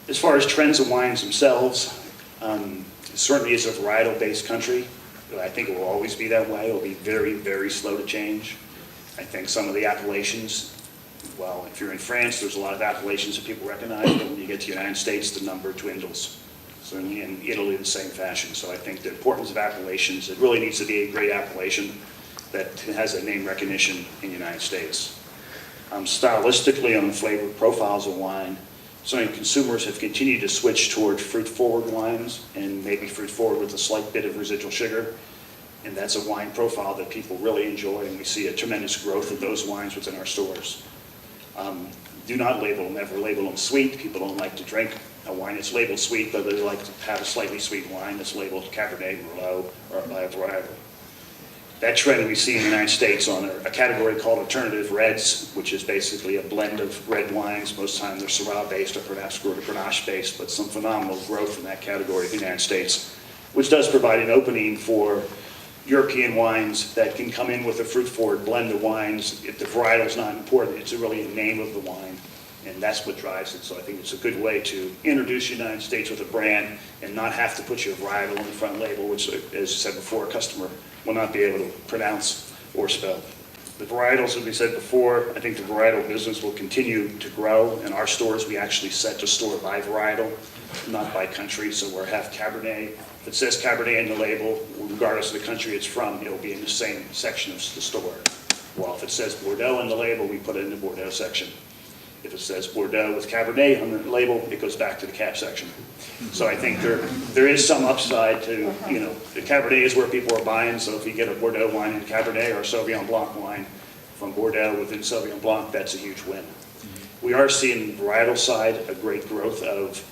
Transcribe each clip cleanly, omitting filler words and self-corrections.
As far as trends of wines themselves, it certainly is a varietal-based country. I think it will always be that way. It will be very, very slow to change. I think some of the appellations, well, if you're in France, there's a lot of appellations that people recognize, but when you get to the United States, the number dwindles. So in Italy, the same fashion. So I think the importance of appellations, it really needs to be a great appellation that has a name recognition in the United States. Stylistically, on the flavor profiles of wine, certainly consumers have continued to switch toward fruit-forward wines and maybe fruit-forward with a slight bit of residual sugar. And that's a wine profile that people really enjoy, and we see a tremendous growth of those wines within our stores. Do not label them, never label them sweet. People don't like to drink a wine that's labeled sweet, but they like to have a slightly sweet wine that's labeled Cabernet, Merlot, or by a varietal. That trend we see in the United States on a category called alternative reds, which is basically a blend of red wines. Most of the time they're Syrah-based or perhaps Grenache-based, but some phenomenal growth in that category in the United States, which does provide an opening for European wines that can come in with a fruit-forward blend of wines. If the varietal is not important, it's really a name of the wine, and that's what drives it. So I think it's a good way to introduce the United States with a brand and not have to put your varietal on the front label, which, as I said before, a customer will not be able to pronounce or spell. The varietals, as we said before, I think the varietal business will continue to grow. In our stores, we actually set the store by varietal, not by country, so we'll have Cabernet. If it says Cabernet in the label, regardless of the country it's from, it'll be in the same section of the store. Well, if it says Bordeaux in the label, we put it in the Bordeaux section. If it says Bordeaux with Cabernet on the label, it goes back to the Cab section. So I think there is some upside to, you know, the Cabernet is where people are buying, so if you get a Bordeaux wine in Cabernet or a Sauvignon Blanc wine from Bordeaux within Sauvignon Blanc, that's a huge win. We are seeing the varietal side a great growth of,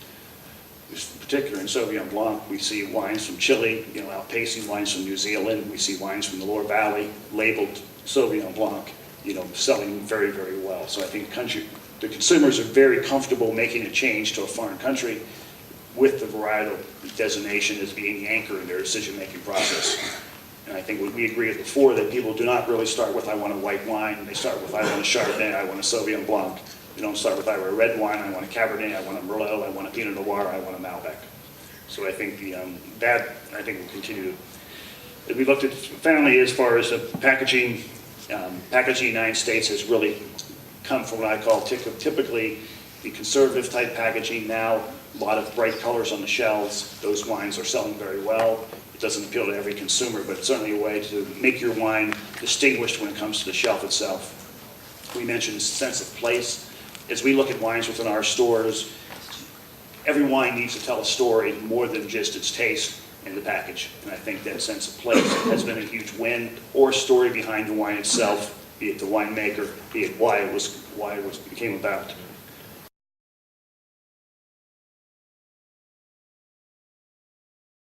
particularly in Sauvignon Blanc, we see wines from Chile, you know, outpacing wines from New Zealand. We see wines from the Loire Valley labeled Sauvignon Blanc, you know, selling very, very well. So I think the consumers are very comfortable making a change to a foreign country with the varietal designation as being the anchor in their decision-making process. And I think we agreed before that people do not really start with, I want a white wine. They start with, I want a Chardonnay, I want a Sauvignon Blanc. You don't start with, I want a red wine, I want a Cabernet, I want a Merlot, I want a Pinot Noir, I want a Malbec. So I think that I think will continue. If we looked at family as far as packaging, packaging in the United States has really come from what I call typically the conservative type packaging. Now, a lot of bright colors on the shelves. Those wines are selling very well. It doesn't appeal to every consumer, but it's certainly a way to make your wine distinguished when it comes to the shelf itself. We mentioned the sense of place. As we look at wines within our stores, every wine needs to tell a story more than just its taste and the package. And I think that sense of place has been a huge win, or story behind the wine itself, be it the winemaker, be it why it became about.